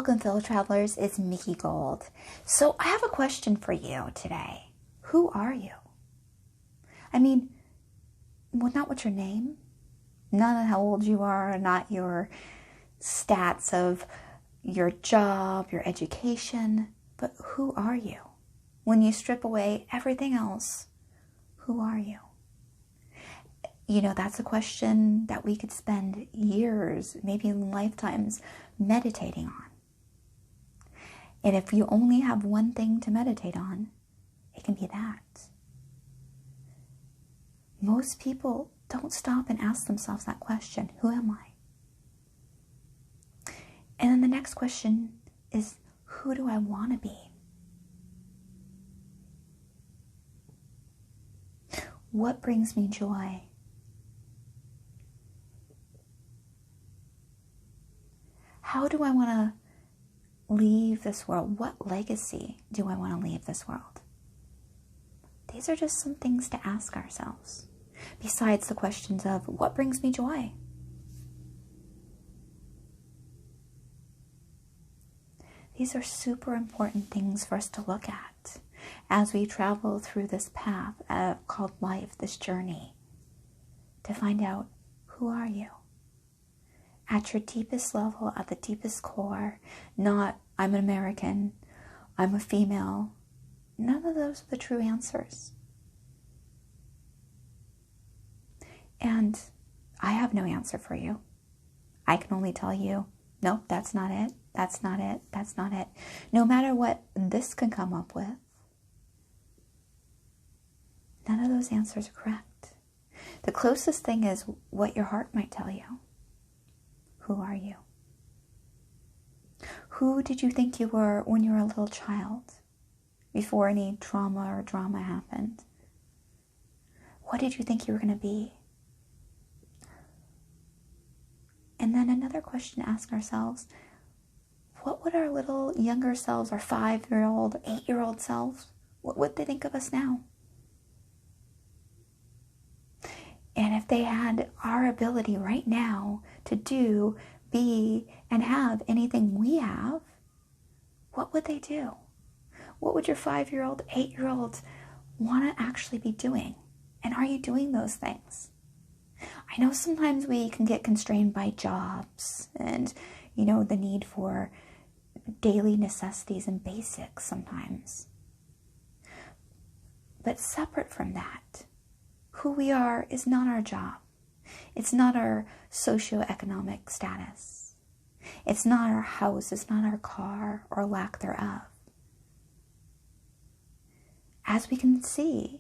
Welcome, fellow travelers. It's Mickey Gold. So I have a question for you today. Who are you? I mean, well, not what's your name, not how old you are, not your stats of your job, your education, but who are you? When you strip away everything else, who are you? You know, that's a question that we could spend years, maybe lifetimes, meditating on. And if you only have one thing to meditate on, it can be that. Most people don't stop and ask themselves that question, who am I? And then the next question is, who do I want to be? What brings me joy? How do I want to leave this world? What legacy do I want to leave this world? These are just some things to ask ourselves, besides the questions of what brings me joy? These are super important things for us to look at as we travel through this path called life, this journey, to find out, who are you? At your deepest level, at the deepest core, not I'm an American, I'm a female. None of those are the true answers. And I have no answer for you. I can only tell you, nope, that's not it, that's not it, that's not it. No matter what this can come up with, none of those answers are correct. The closest thing is what your heart might tell you. Who are you? Who did you think you were when you were a little child, before any trauma or drama happened? What did you think you were going to be? And then another question to ask ourselves, what would our little younger selves, our 5-year-old, 8-year-old selves, what would they think of us now? And if they had our ability right now to do, be, and have anything we have, what would they do? What would your 5-year-old, 8-year-old want to actually be doing? And are you doing those things? I know sometimes we can get constrained by jobs and, you know, the need for daily necessities and basics sometimes. But separate from that, who we are is not our job. It's not our socioeconomic status. It's not our house. It's not our car or lack thereof. As we can see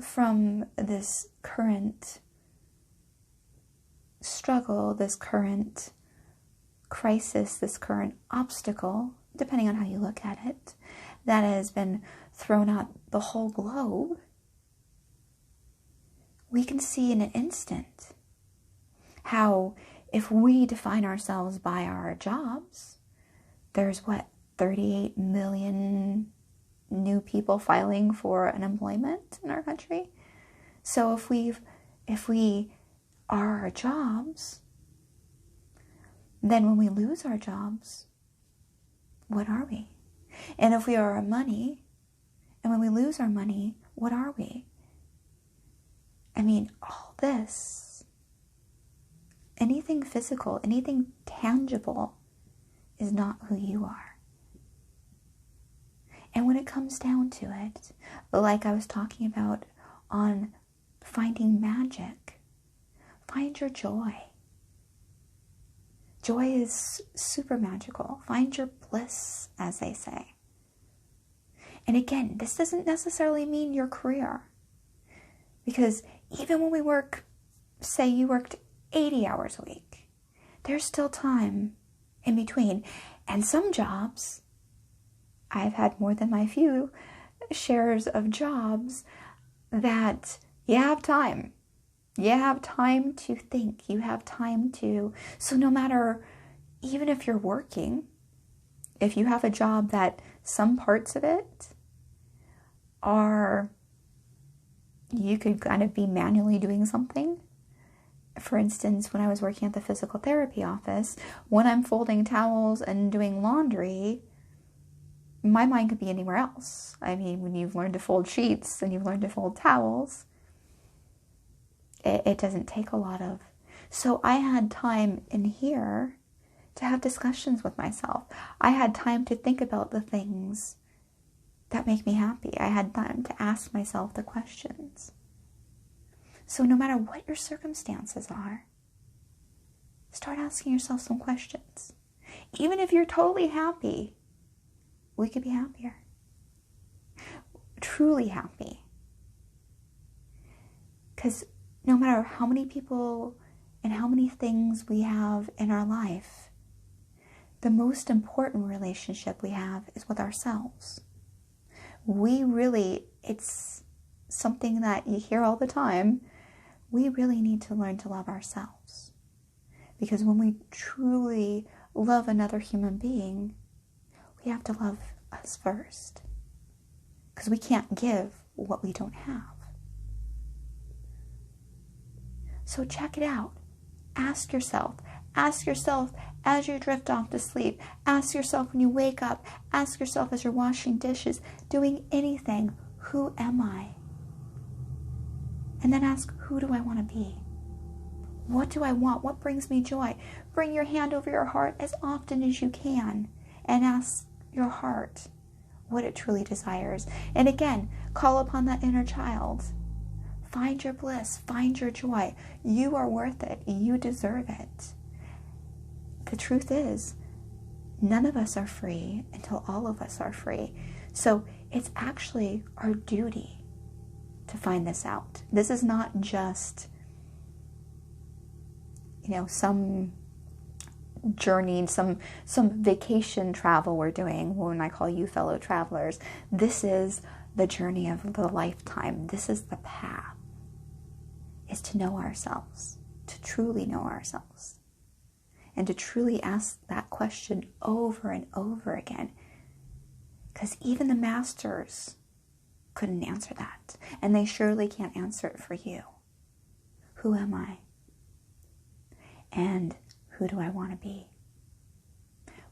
from this current struggle, this current crisis, this current obstacle, depending on how you look at it, that has been thrown at the whole globe, we can see in an instant how if we define ourselves by our jobs, there's 38 million new people filing for unemployment in our country. So if we are our jobs, then when we lose our jobs, what are we? And if we are our money, and when we lose our money, what are we? I mean, all this, anything physical, anything tangible is not who you are. And when it comes down to it, like I was talking about on finding magic, find your joy. Joy is super magical. Find your bliss, as they say. And again, this doesn't necessarily mean your career. Because even when we work, say you worked 80 hours a week, there's still time in between. And some jobs, I've had more than my few shares of jobs that you have time. You have time to think. You have time to, so no matter, even if you're working, if you have a job that some parts of it are, you could kind of be manually doing something, For instance, when I was working at the physical therapy office, when I'm folding towels and doing laundry, my mind could be anywhere else. I mean, when you've learned to fold sheets and you've learned to fold towels, it doesn't take a lot of. So I had time in here to have discussions with myself. I had time to think about the things that make me happy. I had time to ask myself the questions. So no matter what your circumstances are, start asking yourself some questions. Even if you're totally happy, we could be happier. Truly happy. Because no matter how many people and how many things we have in our life, the most important relationship we have is with ourselves. It's something that you hear all the time, we really need to learn to love ourselves. Because when we truly love another human being, we have to love us first. Because we can't give what we don't have. So check it out. Ask yourself as you drift off to sleep. Ask yourself when you wake up. Ask yourself as you're washing dishes, doing anything, who am I? And then ask, who do I want to be? What do I want? What brings me joy? Bring your hand over your heart as often as you can and ask your heart what it truly desires. And again, call upon that inner child. Find your bliss. Find your joy. You are worth it. You deserve it. The truth is, none of us are free until all of us are free. So it's actually our duty to find this out. This is not just, some journey, some vacation travel we're doing when I call you fellow travelers. This is the journey of the lifetime. This is the path, is to know ourselves, to truly know ourselves, and to truly ask that question over and over again. Because even the masters couldn't answer that, and they surely can't answer it for you. Who am I? And who do I want to be?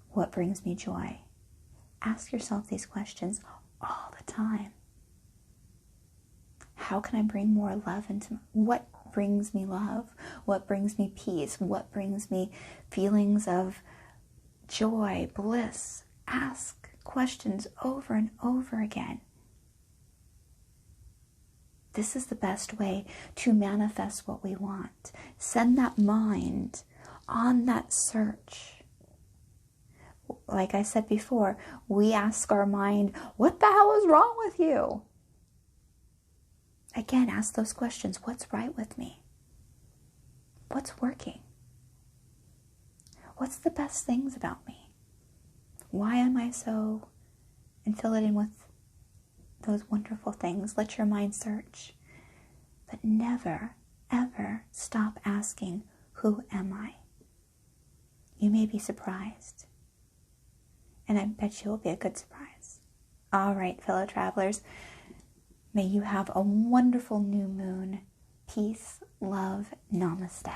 What brings me joy? Ask yourself these questions all the time. How can I bring more love into what brings me love? What brings me peace? What brings me feelings of joy, bliss? Ask questions over and over again. This is the best way to manifest what we want. Send that mind on that search. Like I said before, we ask our mind, what the hell is wrong with you? Again, ask those questions. What's right with me? What's working? What's the best things about me? Why am I so? And fill it in with those wonderful things. Let your mind search. But never, ever stop asking, who am I? You may be surprised. And I bet you will be a good surprise. All right, fellow travelers. May you have a wonderful new moon. Peace, love, namaste.